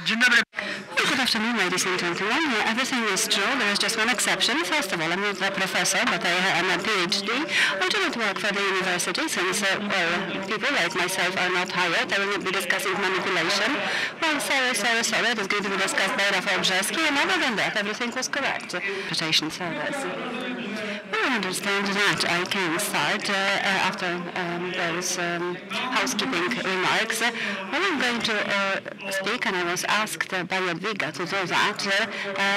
Good afternoon, ladies and gentlemen. Everything is true. There is just one exception. First of all, I'm not a professor, but I am a PhD. I do not work for the university since, people like myself are not hired. I will not be discussing manipulation. Well, sorry. It is going to be discussed by JEZRZY, and other than that, everything was correct. Interpretation service. I understand that I can start after those housekeeping remarks. I'm going to speak, and I was asked by Jadwiga to do that.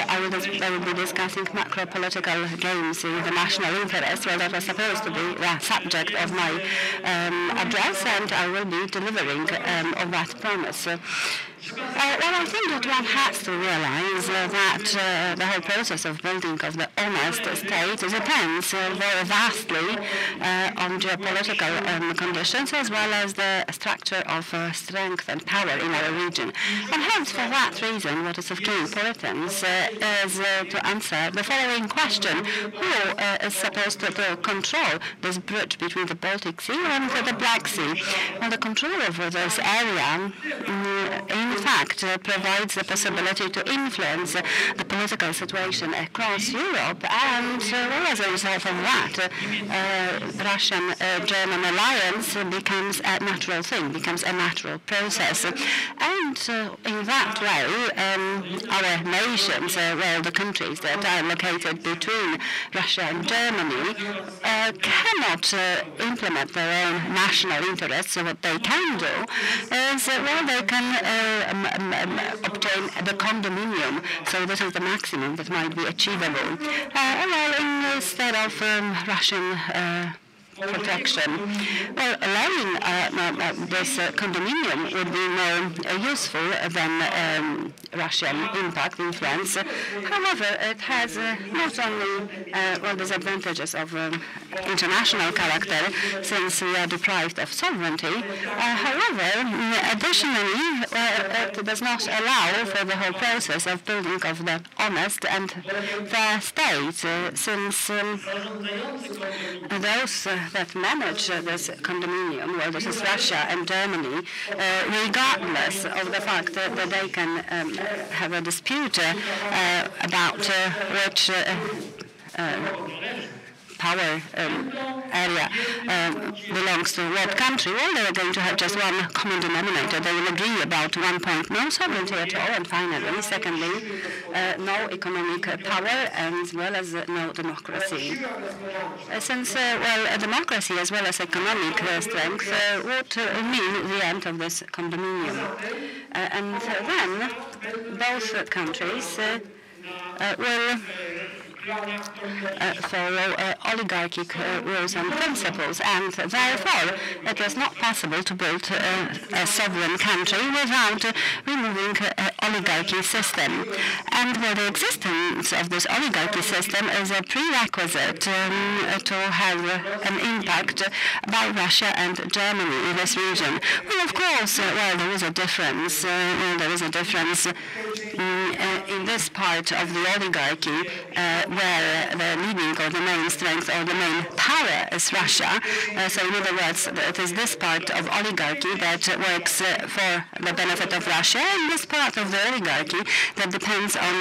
I will be discussing macropolitical games in the national interest. Well, that was supposed to be the subject of my address, and I will be delivering on that promise. Well, I think that one has to realize that the whole process of building of the honest state depends very vastly on geopolitical conditions as well as the structure of strength and power in our region. And hence, for that reason, what is of key importance is to answer the following question: who is supposed to control this bridge between the Baltic Sea and the Black Sea? Well, the control over this area in fact provides the possibility to influence the political situation across Europe, and as a result of that, Russian-German alliance becomes a natural thing, becomes a natural process. And in that way, our nations, well, the countries that are located between Russia and Germany, cannot implement their own national interests. So what they can do is, well, they can obtain the condominium. So this is the maximum that might be achievable. Well, instead of Russian protection. Well, allowing this condominium would be more useful than Russian impact influence. However, it has not only disadvantages of international character, since we are deprived of sovereignty. However, additionally, it does not allow for the whole process of building of the honest and fair state, since those that manage this condominium, well, this is Russia and Germany, regardless of the fact that they can have a dispute about which power area belongs to what country. Well, they are going to have just one common denominator. They will agree about one point: no sovereignty at all, and finally, secondly, no economic power, as well as no democracy. Since, well, democracy as well as economic strength would mean the end of this condominium. And then both countries will follow oligarchic rules and principles, and therefore it is not possible to build a sovereign country without removing oligarchy system. And the existence of this oligarchy system is a prerequisite to have an impact by Russia and Germany in this region. Well, of course, well, there is a difference. In this part of the oligarchy, where the leading or the main strength or the main power is Russia. So in other words, it is this part of oligarchy that works for the benefit of Russia, and this part of the oligarchy that depends on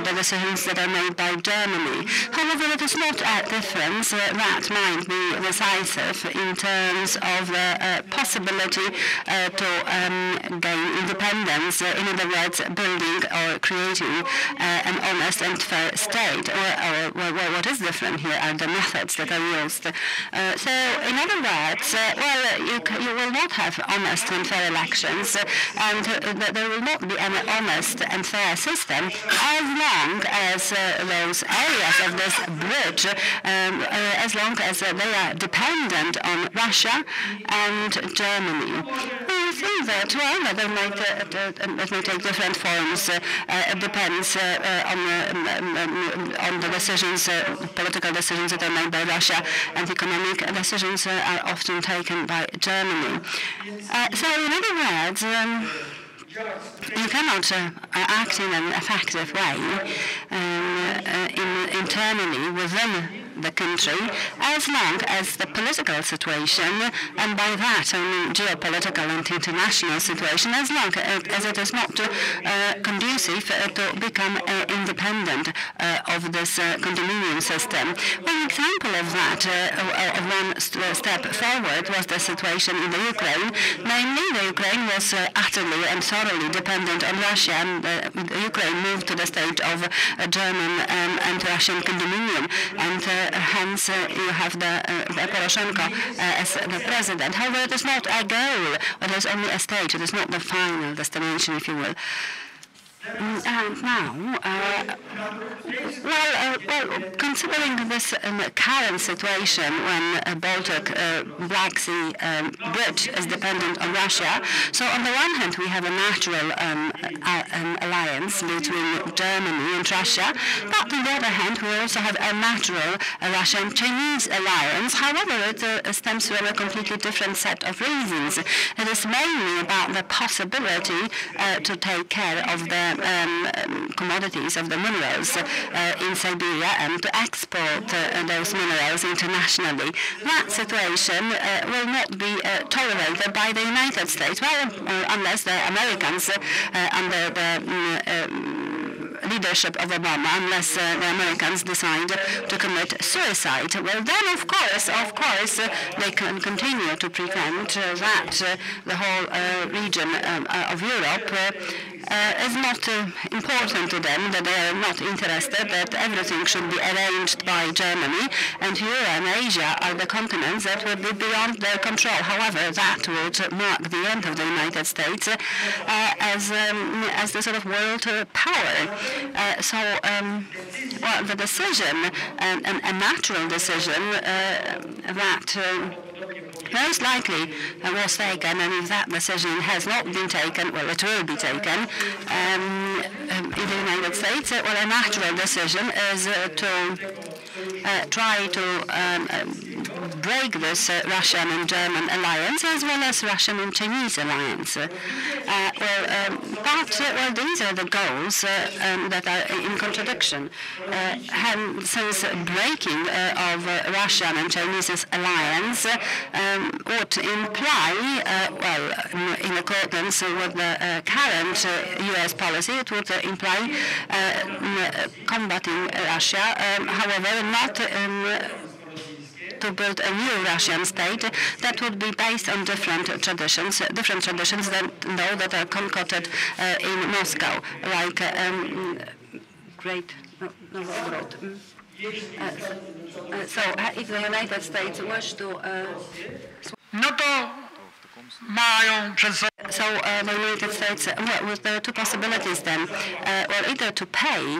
the decisions that are made by Germany. However, it is not a difference that might be decisive in terms of the possibility to gain independence. In other words, building or creating an honest and fair state. Or what is different here are the methods that are used. So, in other words, well, you will not have honest and fair elections, and there will not be an honest and fair system as long as those areas of this bridge, as long as they are dependent on Russia and Germany. I think that, well, it may take different forms. It depends on the decisions, political decisions that are made by Russia, and economic decisions are often taken by Germany. So, in other words, you cannot act in an effective way internally within the country as long as the political situation, and by that I mean geopolitical and international situation, as long as it is not conducive to become independent of this condominium system. One example of that, one step forward, was the situation in the Ukraine. Namely, the Ukraine was utterly and thoroughly dependent on Russia, and the Ukraine moved to the stage of a German and Russian condominium, and hence you have the Poroshenko as the president. However, it is not a goal, it is only a stage, it is not the final destination, if you will. And now, considering this current situation when Baltic Black Sea bridge is dependent on Russia, so on the one hand we have a natural alliance between Germany and Russia, but on the other hand we also have a natural Russian-Chinese alliance. However, it stems from a completely different set of reasons. It is mainly about the possibility to take care of the commodities of the minerals in Siberia and to export those minerals internationally. That situation will not be tolerated by the United States, well, unless the Americans, under the leadership of Obama, unless the Americans decide to commit suicide. Well, then, of course, they can continue to pretend that the whole region of Europe is not important to them, that they are not interested, that everything should be arranged by Germany, and Europe and Asia are the continents that would be beyond their control. However, that would mark the end of the United States as the sort of world power. Well, the decision, a natural decision that most likely was taken, and if that decision has not been taken, well, it will be taken in the United States. Well, a natural decision is to try to break this Russian and German alliance, as well as Russian and Chinese alliance. But these are the goals that are in contradiction. Since breaking of Russian and Chinese alliance would imply, in accordance with the current U.S. policy, it would imply combating Russia, however, not to build a new Russian state that would be based on different traditions that are concocted in Moscow, like Great Novgorod. So, if the United States wish to So the United States, well, there are two possibilities then. Either to pay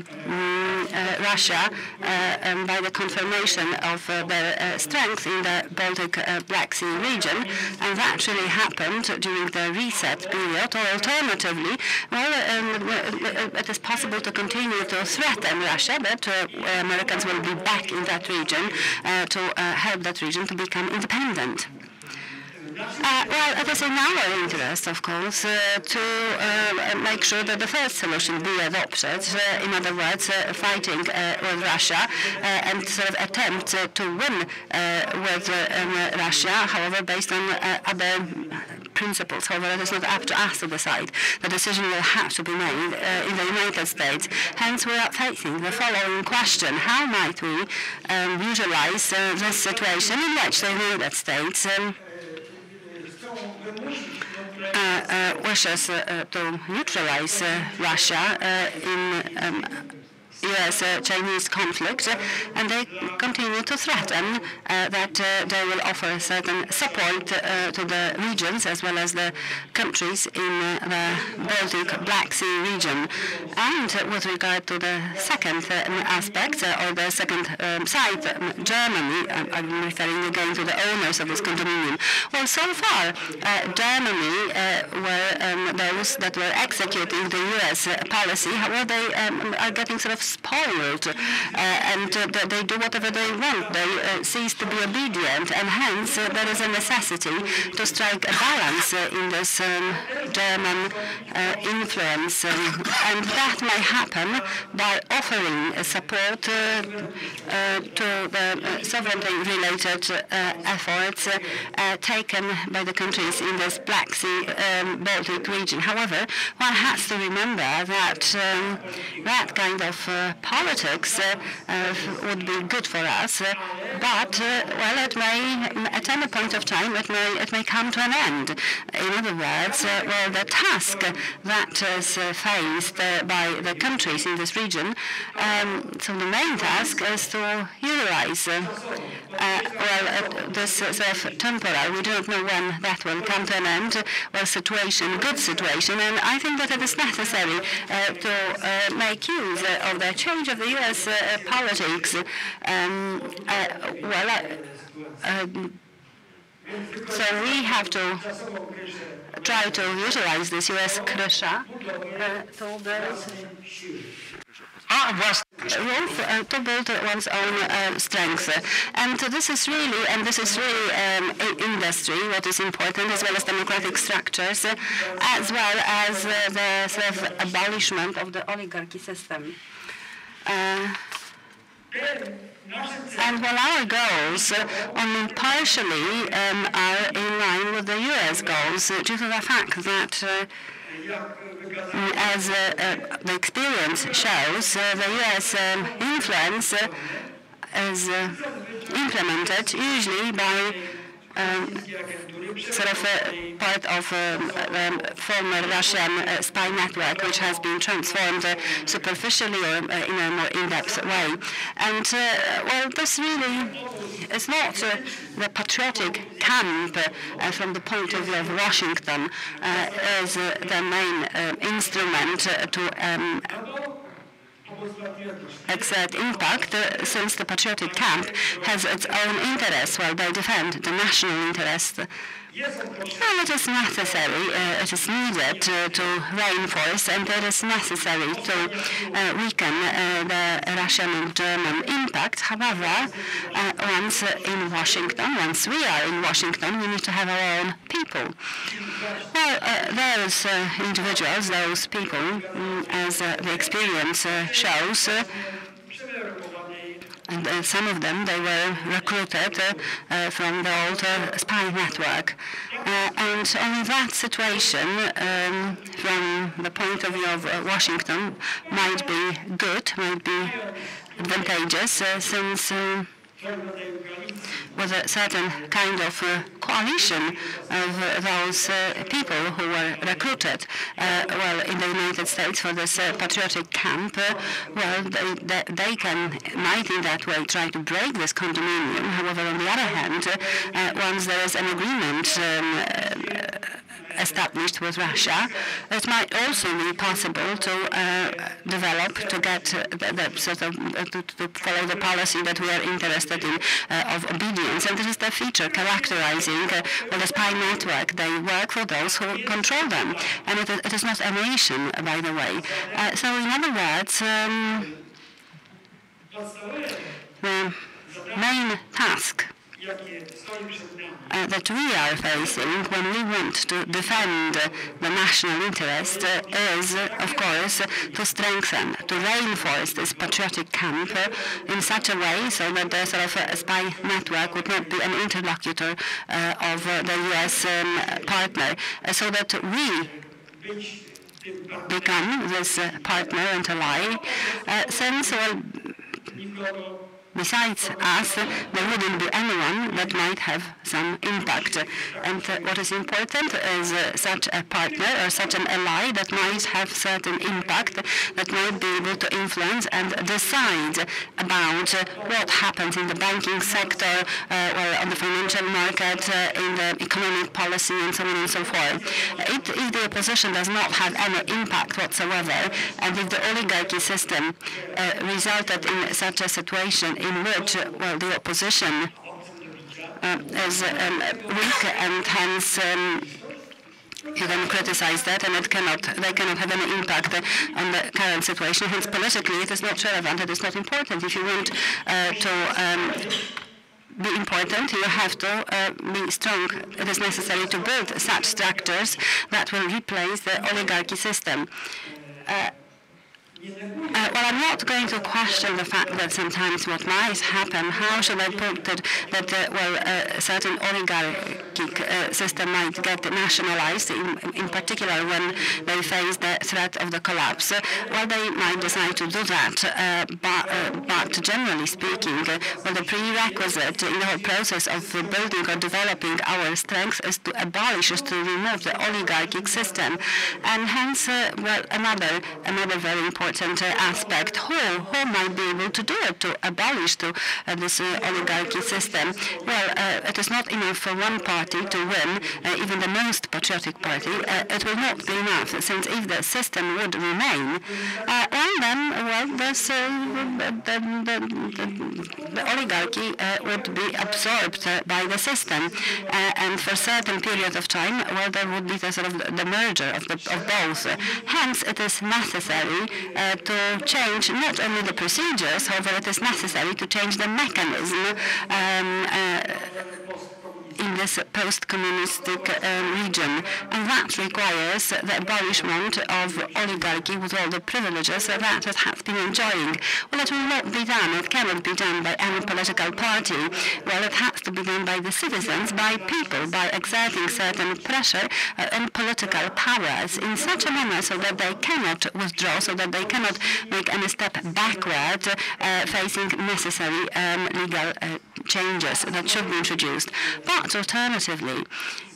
Russia by the confirmation of their strength in the Baltic Black Sea region, and that really happened during the reset period, or alternatively, it is possible to continue to threaten Russia, but Americans will be back in that region to help that region to become independent. Well, it is in our interest, of course, to make sure that the first solution be adopted. In other words, fighting with Russia and sort of attempt to win with Russia, however, based on other principles. However, it is not up to us to decide. The decision will have to be made in the United States. Hence, we are facing the following question: how might we visualize this situation in which the United States wishes to neutralize Russia in U.S.-Chinese conflict, and they continue to threaten that they will offer certain support to the regions as well as the countries in the Baltic Black Sea region. And with regard to the second aspect, or the second side, Germany, I'm referring again to the owners of this condominium. Well, so far, Germany were those that were executing the U.S. policy. However, they are getting sort of spoiled, and they do whatever they want. They cease to be obedient, and hence there is a necessity to strike a balance in this German influence, and that may happen by offering support to the sovereignty-related efforts taken by the countries in this Black Sea Baltic region. However, one has to remember that that kind of politics would be good for us, but well, it may, at any point of time, it may come to an end. In other words, well, the task that is faced by the countries in this region, so the main task is to utilize this sort of temporary, we don't know when that will come to an end, well, situation, good situation, and I think that it is necessary to make use of the change of the U.S. politics. So we have to try to utilize this U.S. Krysza to build one's own strength, and this is really industry what is important, as well as democratic structures, as well as the sort of abolishment of the oligarchy system. And while our goals only partially are in line with the U.S. goals, due to the fact that as the experience shows, the U.S. influence is implemented usually by sort of part of former Russian spy network, which has been transformed superficially or in a more in-depth way. And well, this really is not the patriotic camp from the point of view of Washington as the main instrument to exert impact, since the patriotic camp has its own interests while they defend the national interest. Well, it is necessary, it is needed to reinforce, and it is necessary to weaken the Russian and German impact. However, once we are in Washington, we need to have our own people. Well, those individuals, those people, as the experience shows, and some of them, they were recruited from the old spy network. And only that situation, from the point of view of Washington, might be good, might be advantageous, since with a certain kind of coalition of those people who were recruited, well, in the United States for this patriotic camp, well, they might in that way try to break this condominium. However, on the other hand, once there is an agreement established with Russia, it might also be possible to develop, to get the sort of to follow the policy that we are interested in of obedience. And this is the feature characterizing the spy network. They work for those who control them, and it is not a nation, by the way. So, in other words, the main task that we are facing when we want to defend the national interest is, of course, to strengthen, to reinforce this patriotic camp in such a way so that the sort of spy network would not be an interlocutor of the U.S. partner, so that we become this partner and ally, since, well, besides us, there wouldn't be anyone that might have some impact. And what is important is such a partner or such an ally that might have certain impact, that might be able to influence and decide about what happens in the banking sector, or on the financial market, in the economic policy, and so on and so forth. If the opposition does not have any impact whatsoever, and if the oligarchy system resulted in such a situation in which, well, the opposition is weak and hence You can criticize that, and they cannot have any impact on the current situation. Hence, politically, it is not relevant. It is not important. If you want to be important, you have to be strong. It is necessary to build such structures that will replace the oligarchy system. Well, I'm not going to question the fact that sometimes what might happen, how should I put it, that a certain oligarchic system might get nationalized, in particular when they face the threat of the collapse. Well, they might decide to do that, but generally speaking, well, the prerequisite in the whole process of building or developing our strengths is to abolish, is to remove the oligarchic system, and hence, well, another very important aspect. Who might be able to do it, to abolish this oligarchy system? Well, it is not enough for one party to win, even the most patriotic party. It will not be enough, since if the system would remain, then the oligarchy would be absorbed by the system, and for a certain period of time, well, there would be the sort of the merger of both. Hence, it is necessary to change not only the procedures, however, it is necessary to change the mechanism in this post-communistic region, and that requires the abolishment of oligarchy with all the privileges that it has been enjoying. Well, it will not be done. It cannot be done by any political party. Well, it has to be done by the citizens, by people, by exerting certain pressure and political powers in such a manner so that they cannot withdraw, so that they cannot make any step backward, facing necessary legal changes that should be introduced. But alternatively,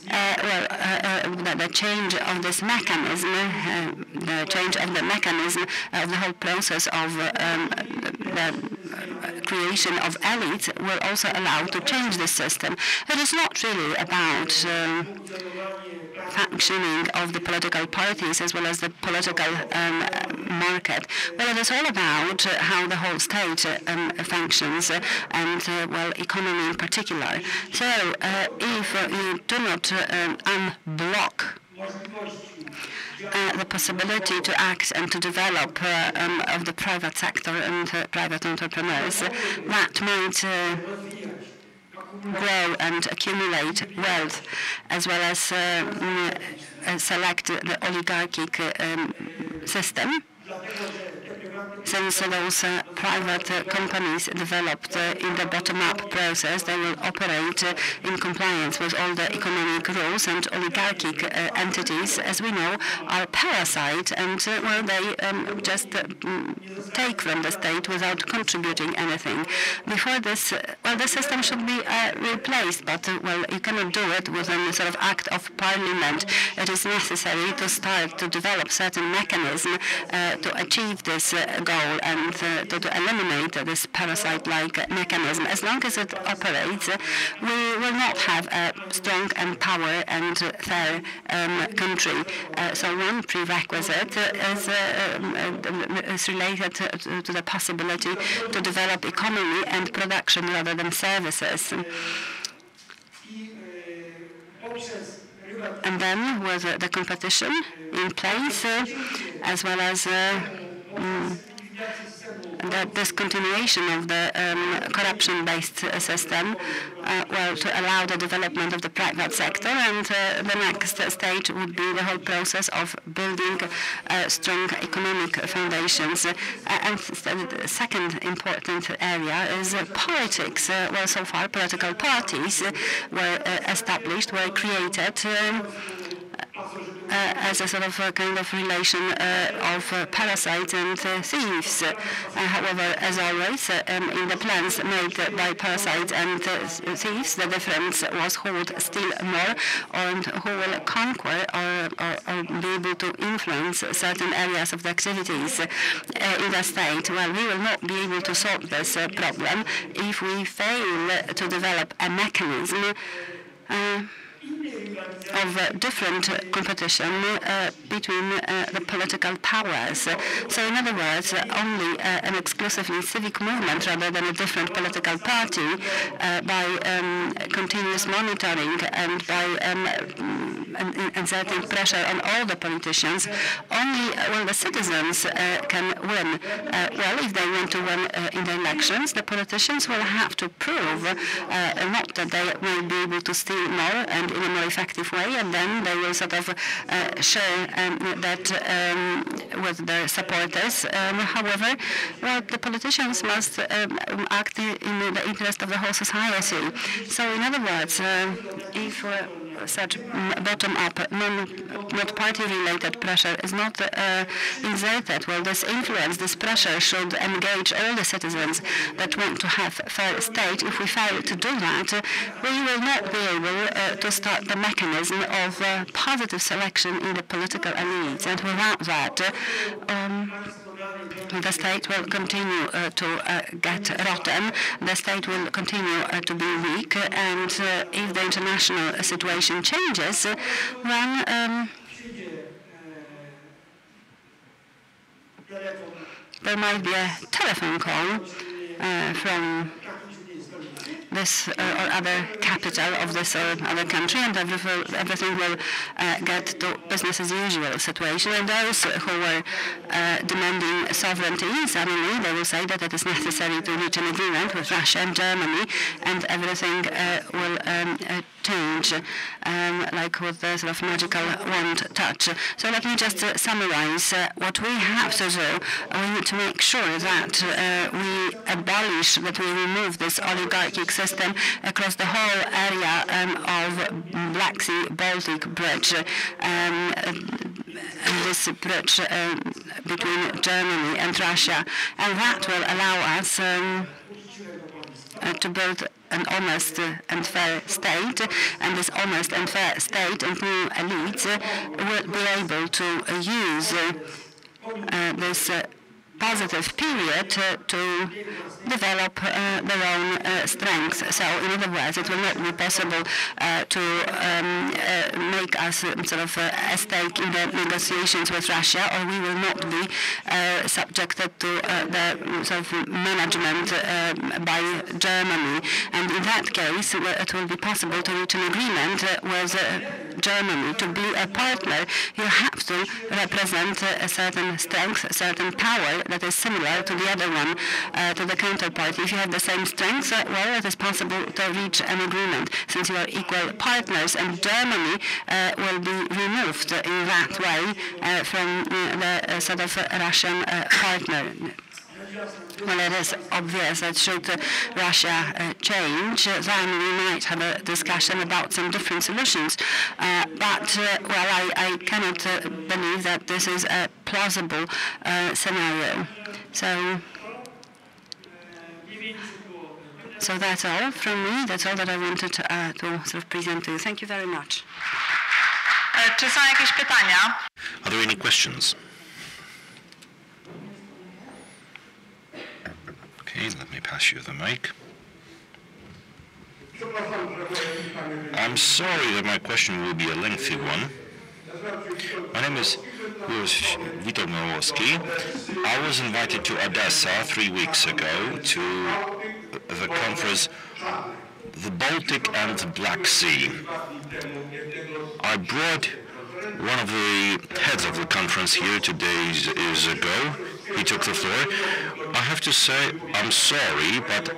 the change of this mechanism, the change of the mechanism of the whole process of the creation of elites will also allow to change the system. It is not really about functioning of the political parties as well as the political market. Well, it is all about how the whole state functions and, well, economy in particular. So if you do not unblock the possibility to act and to develop of the private sector and private entrepreneurs, that might grow and accumulate wealth, as well as select the oligarchic system. Since those private companies developed in the bottom-up process, they will operate in compliance with all the economic rules, and oligarchic entities, as we know, are parasites, and well, they just take from the state without contributing anything. Before this, well, the system should be replaced, but well, you cannot do it with a sort of act of parliament. It is necessary to start to develop certain mechanism to achieve this goal and to eliminate this parasite-like mechanism. As long as it operates, we will not have a strong and power and fair country. So one prerequisite is related to the possibility to develop economy and production rather than services. And then with the competition in place, as well as the discontinuation of the corruption-based system, well, to allow the development of the private sector, and the next stage would be the whole process of building strong economic foundations. And the second important area is politics. Well, so far, political parties were established, were created as a sort of a kind of relation of parasites and thieves. However, as always, in the plans made by parasites and thieves, the difference was who would steal more and who will conquer or be able to influence certain areas of the activities in the state. Well, we will not be able to solve this problem if we fail to develop a mechanism of different competition between the political powers. So in other words, only an exclusively civic movement rather than a different political party by continuous monitoring and by exerting pressure on all the politicians. Only the citizens can win. Well, if they want to win in the elections, the politicians will have to prove not that they will be able to steal more and in a more effective way, and then they will sort of share that with their supporters. However, well, the politicians must act in the interest of the whole society. So, in other words, if such bottom-up, not party-related pressure is not exerted, well, this influence, this pressure should engage all the citizens that want to have fair state. If we fail to do that, we will not be able to start the mechanism of positive selection in the political elites. And without that, the state will continue to get rotten, the state will continue to be weak, and if the international situation changes, then there might be a telephone call from this or other capital of this or other country, and everything will get to business as usual situation. And those who were demanding sovereignty, suddenly they will say that it is necessary to reach an agreement with Russia and Germany, and everything will change like with the sort of magical wand touch. So let me just summarize what we have to do. We need to make sure that we abolish, that we remove this oligarchic system across the whole area of Black Sea Baltic Bridge, and this bridge between Germany and Russia, and that will allow us to build an honest and fair state, and this honest and fair state and new elites will be able to use this positive period to develop their own strengths. So, in other words, it will not be possible to make us sort of a stake in the negotiations with Russia, or we will not be subjected to the sort of management by Germany. And in that case, it will be possible to reach an agreement with Germany. To be a partner, you have to represent a certain strength, a certain power that is similar to the other one, to the counterpart. If you have the same strengths, well, it is possible to reach an agreement, since you are equal partners, and Germany will be removed in that way from the sort of Russian partner. Well, it is obvious that should Russia change, then we might have a discussion about some different solutions. But, well, I cannot believe that this is a plausible scenario. So that's all from me. That's all that I wanted to sort of present to you. Thank you very much. Czy są jakieś pytania? Are there any questions? Okay, let me pass you the mic. I'm sorry that my question will be a lengthy one. My name is JEZRZY Targalski. I was invited to Odessa 3 weeks ago to the conference, the Baltic and the Black Sea. I brought one of the heads of the conference here 2 days ago. He took the floor. I have to say, I'm sorry, but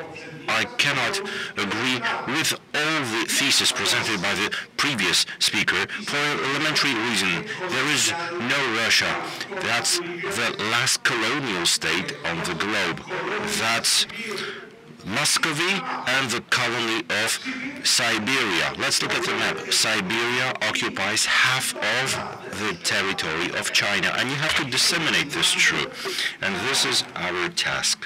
I cannot agree with all the thesis presented by the previous speaker for an elementary reason. There is no Russia. That's the last colonial state on the globe. That's Muscovy and the colony of Siberia. Let's look at the map. Siberia occupies half of the territory of China, and you have to disseminate this truth. And this is our task.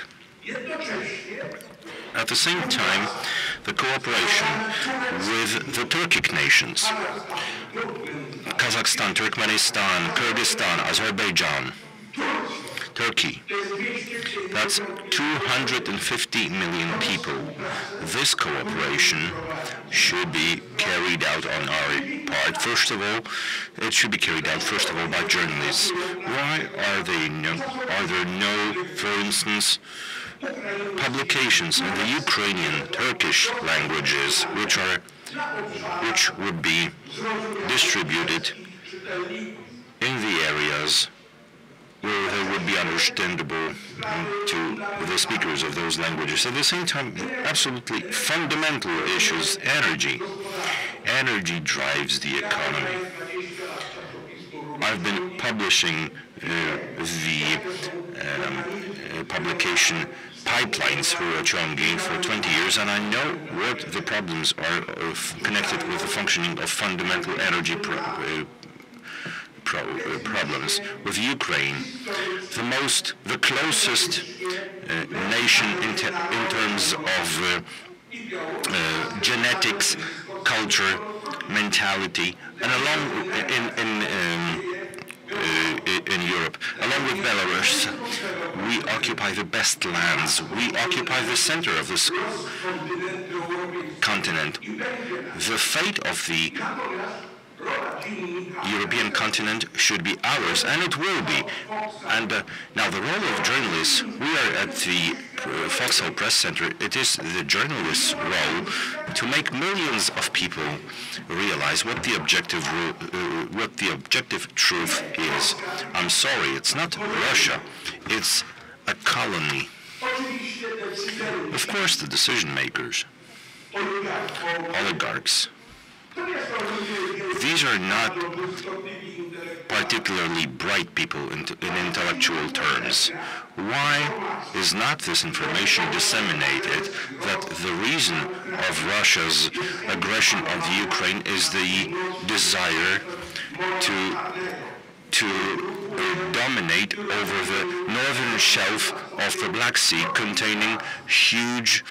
At the same time, the cooperation with the Turkic nations, Kazakhstan, Turkmenistan, Kyrgyzstan, Azerbaijan, Turkey. That's 250 million people. This cooperation should be carried out on our part. First of all, it should be carried out by journalists. Why are there no, for instance, publications in the Ukrainian, Turkish languages, which would be distributed in the areas where they would be understandable to the speakers of those languages. At the same time, absolutely fundamental issues, energy. Energy drives the economy. I've been publishing the publication Pipelines for 20 years, and I know what the problems are connected with the functioning of fundamental energy problems. With Ukraine, the closest nation in terms of genetics, culture, mentality, and in Europe, along with Belarus, we occupy the best lands. We occupy the center of this continent. The fate of the European continent should be ours, and it will be. And now the role of journalists, we are at the Foxhole Press Center. It is the journalist's role to make millions of people realize what the objective truth is. I'm sorry, it's not Russia. It's a colony. Of course, the decision makers, oligarchs, these are not particularly bright people in intellectual terms. Why is not this information disseminated that the reason of Russia's aggression on the Ukraine is the desire to dominate over the northern shelf of the Black Sea, containing huge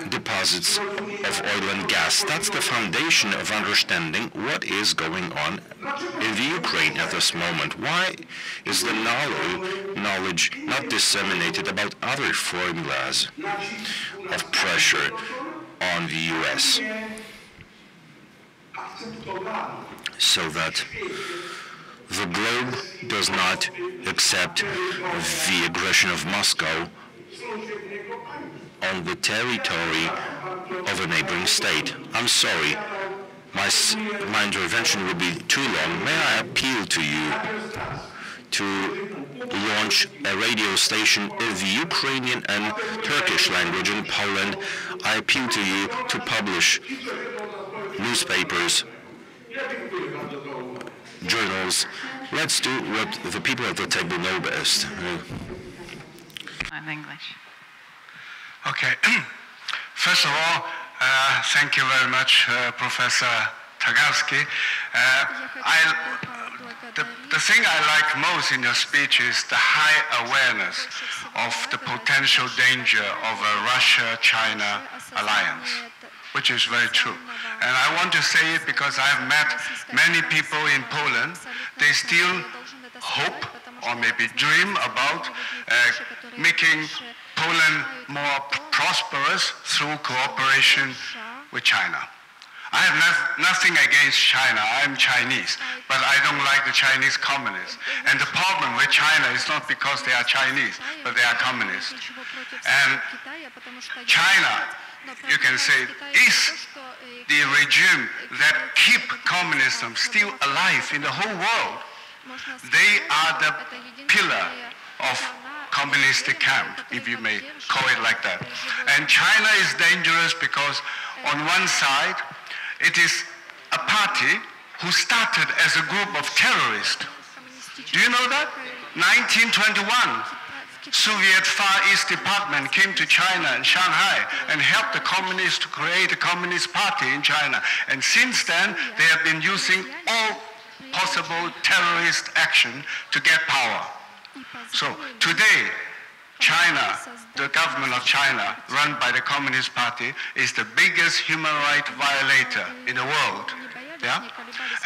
deposits of oil and gas? That's the foundation of understanding what is going on in the Ukraine at this moment. Why is the knowledge not disseminated about other formulas of pressure on the U.S. so that the globe does not accept the aggression of Moscow on the territory of a neighboring state? I'm sorry, my intervention will be too long. May I appeal to you to launch a radio station in the Ukrainian and Turkish language in Poland? I appeal to you to publish newspapers, journals. Let's do what the people at the table know best. In English. Okay. First of all, thank you very much, Professor Targalski. The thing I like most in your speech is the high awareness of the potential danger of a Russia-China alliance, which is very true. And I want to say it because I've met many people in Poland. They still hope or maybe dream about making Poland more prosperous through cooperation with China. I have nothing against China. I'm Chinese, but I don't like the Chinese communists. And the problem with China is not because they are Chinese, but they are communists. And China, you can say, is the regime that keep communism still alive in the whole world. They are the pillar of communistic camp, if you may call it like that. And China is dangerous because on one side, it is a party who started as a group of terrorists. Do you know that? 1921, Soviet Far East Department came to China and Shanghai and helped the communists to create a communist party in China. And since then, they have been using all possible terrorist action to get power. So today, China, the government of China, run by the Communist Party, is the biggest human rights violator in the world. Yeah?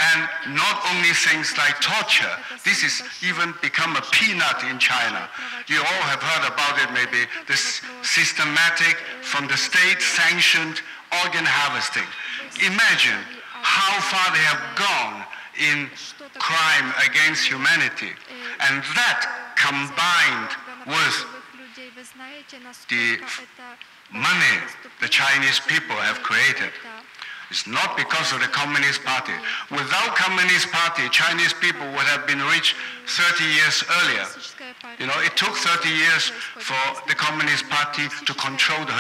And not only things like torture, this is even become a peanut in China. You all have heard about it maybe, this systematic, from the state sanctioned organ harvesting. Imagine how far they have gone in crime against humanity. And that combined with the money the Chinese people have created is not because of the Communist Party. Without Communist Party, Chinese people would have been rich 30 years earlier. You know, it took 30 years for the Communist Party to control the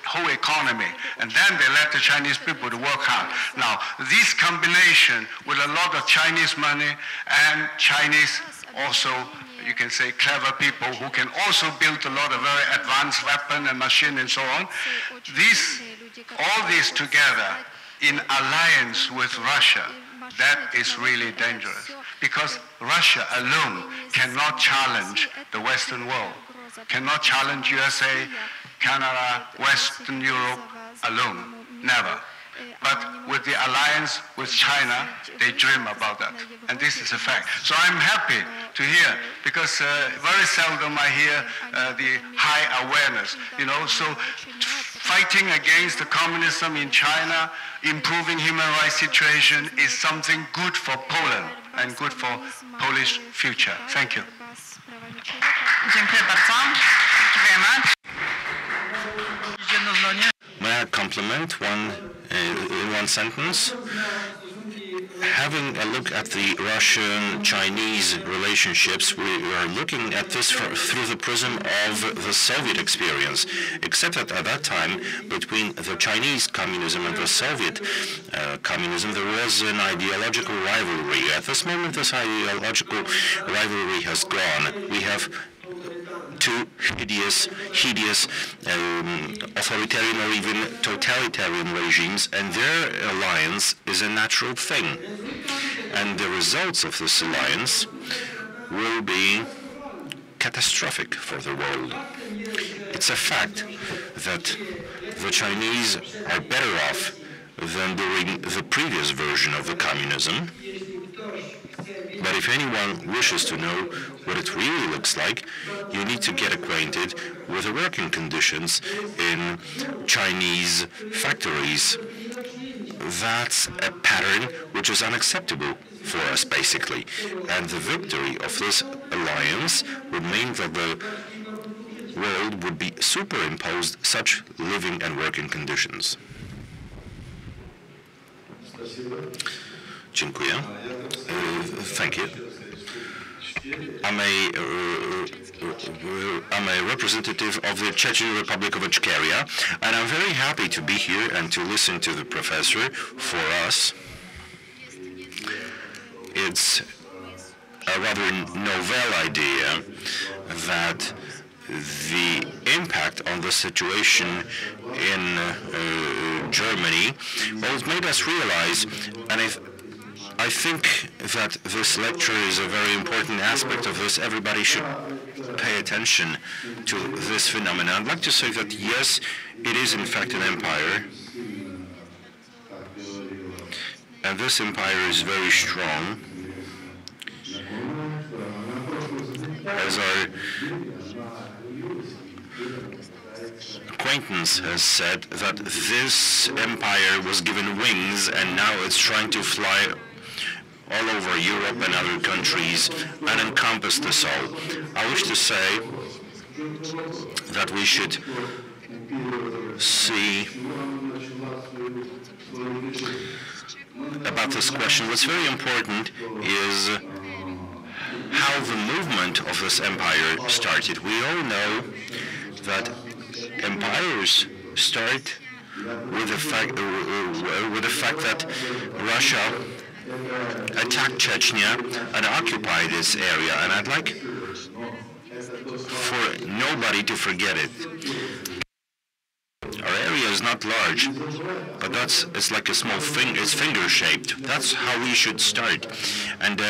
whole economy, and then they let the Chinese people to work hard. Now, this combination with a lot of Chinese money and Chinese also, you can say, clever people who can also build a lot of very advanced weapon and machine and so on, all this together in alliance with Russia, that is really dangerous, because Russia alone cannot challenge the Western world, cannot challenge USA, Canada, Western Europe alone, never. But with the alliance with China, they dream about that. And this is a fact. So I'm happy to hear, because very seldom I hear the high awareness. You know, so fighting against the communism in China, improving human rights situation is something good for Poland and good for Polish future. Thank you. Dziękuję bardzo. Thank you very much. May I compliment in one sentence? Having a look at the Russian-Chinese relationships, we are looking at this through the prism of the Soviet experience, except that at that time, between the Chinese communism and the Soviet communism, there was an ideological rivalry. At this moment, this ideological rivalry has gone. We have two hideous authoritarian or even totalitarian regimes, and their alliance is a natural thing. And the results of this alliance will be catastrophic for the world. It's a fact that the Chinese are better off than during the previous version of the communism. But if anyone wishes to know what it really looks like, you need to get acquainted with the working conditions in Chinese factories. That's a pattern which is unacceptable for us, basically. And the victory of this alliance would mean that the world would be superimposed such living and working conditions. Dziękuję. Thank you. I'm a representative of the Chechen Republic of Ichkeria, and I'm very happy to be here and to listen to the professor. For us, it's a rather novel idea that the impact on the situation in Germany, well, it made us realize, and I think that this lecture is a very important aspect of this. Everybody should pay attention to this phenomenon. I'd like to say that, yes, it is in fact an empire. And this empire is very strong. As our acquaintance has said, that this empire was given wings and now it's trying to fly all over Europe and other countries and encompass this all. I wish to say that we should see about this question. What's very important is how the movement of this empire started. We all know that empires start with the fact that Russia attacked Chechnya and occupied this area, and I'd like for nobody to forget it. Our area is not large, but it's like a small thing. It's finger-shaped. That's how we should start. And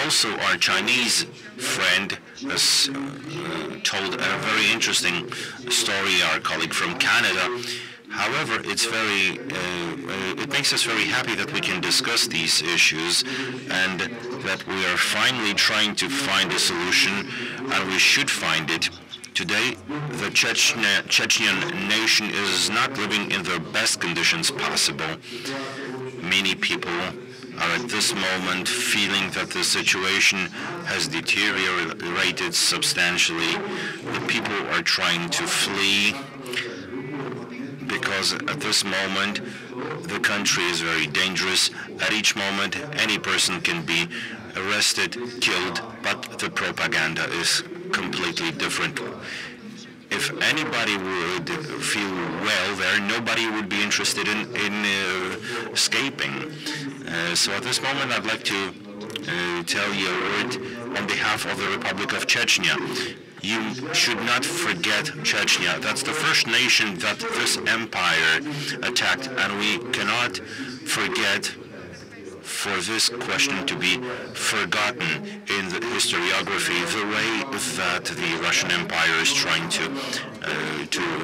also our Chinese friend has told a very interesting story, our colleague from Canada. However, it's it makes us very happy that we can discuss these issues and that we are finally trying to find a solution, and we should find it. Today, the Chechen nation is not living in the best conditions possible. Many people are at this moment feeling that the situation has deteriorated substantially. The people are trying to flee because at this moment the country is very dangerous. At each moment any person can be arrested, killed, but the propaganda is completely different. If anybody would feel well there, nobody would be interested in escaping. So at this moment I'd like to tell you a word on behalf of the Republic of Chechnya. You should not forget Chechnya. That's the first nation that this empire attacked, and we cannot forget for this question to be forgotten in the historiography, the way that the Russian Empire is trying to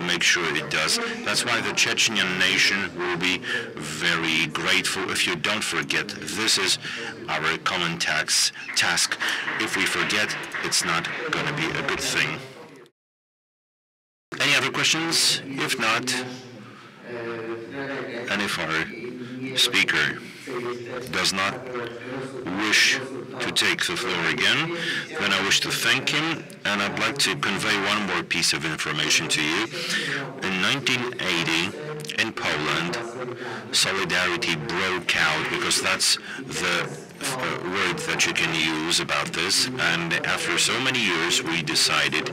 make sure it does. That's why the Chechenyan nation will be very grateful if you don't forget. This is our common task. If we forget, it's not going to be a good thing. Any other questions? If not, and if our speaker does not wish to take the floor again, then I wish to thank him, and I'd like to convey one more piece of information to you. In 1980, in Poland, solidarity broke out, because that's the word that you can use about this, and after so many years we decided,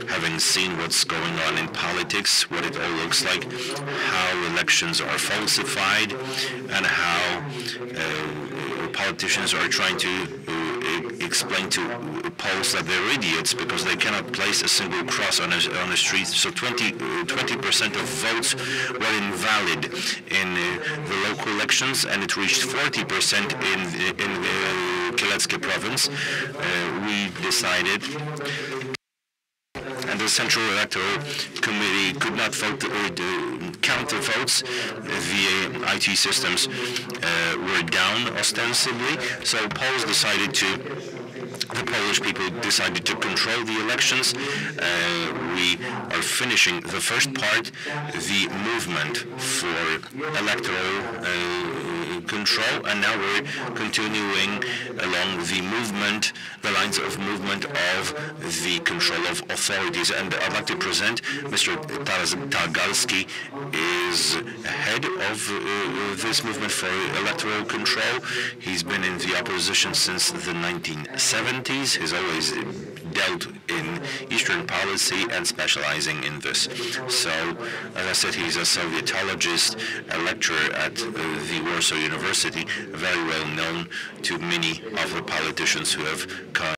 having seen what's going on in politics, what it all looks like, how elections are falsified, and how politicians are trying to explain to Poles that they're idiots because they cannot place a single cross on a street. So 20% of votes were invalid in the local elections, and it reached 40% in Kieleckie province. We decided, and the Central Electoral Committee could not vote count the votes. The IT systems were down ostensibly, so the Polish people decided to control the elections. We are finishing the first part, the movement for electoral control, and now we're continuing along the lines of movement of the control of authorities. And I'd like to present Mr. Targalski is head of this movement for electoral control. He's been in the opposition since the 1970s. He's always dealt in Eastern policy and specializing in this. So, as I said, he's a Sovietologist, a lecturer at the Warsaw University, very well known to many of the politicians who have come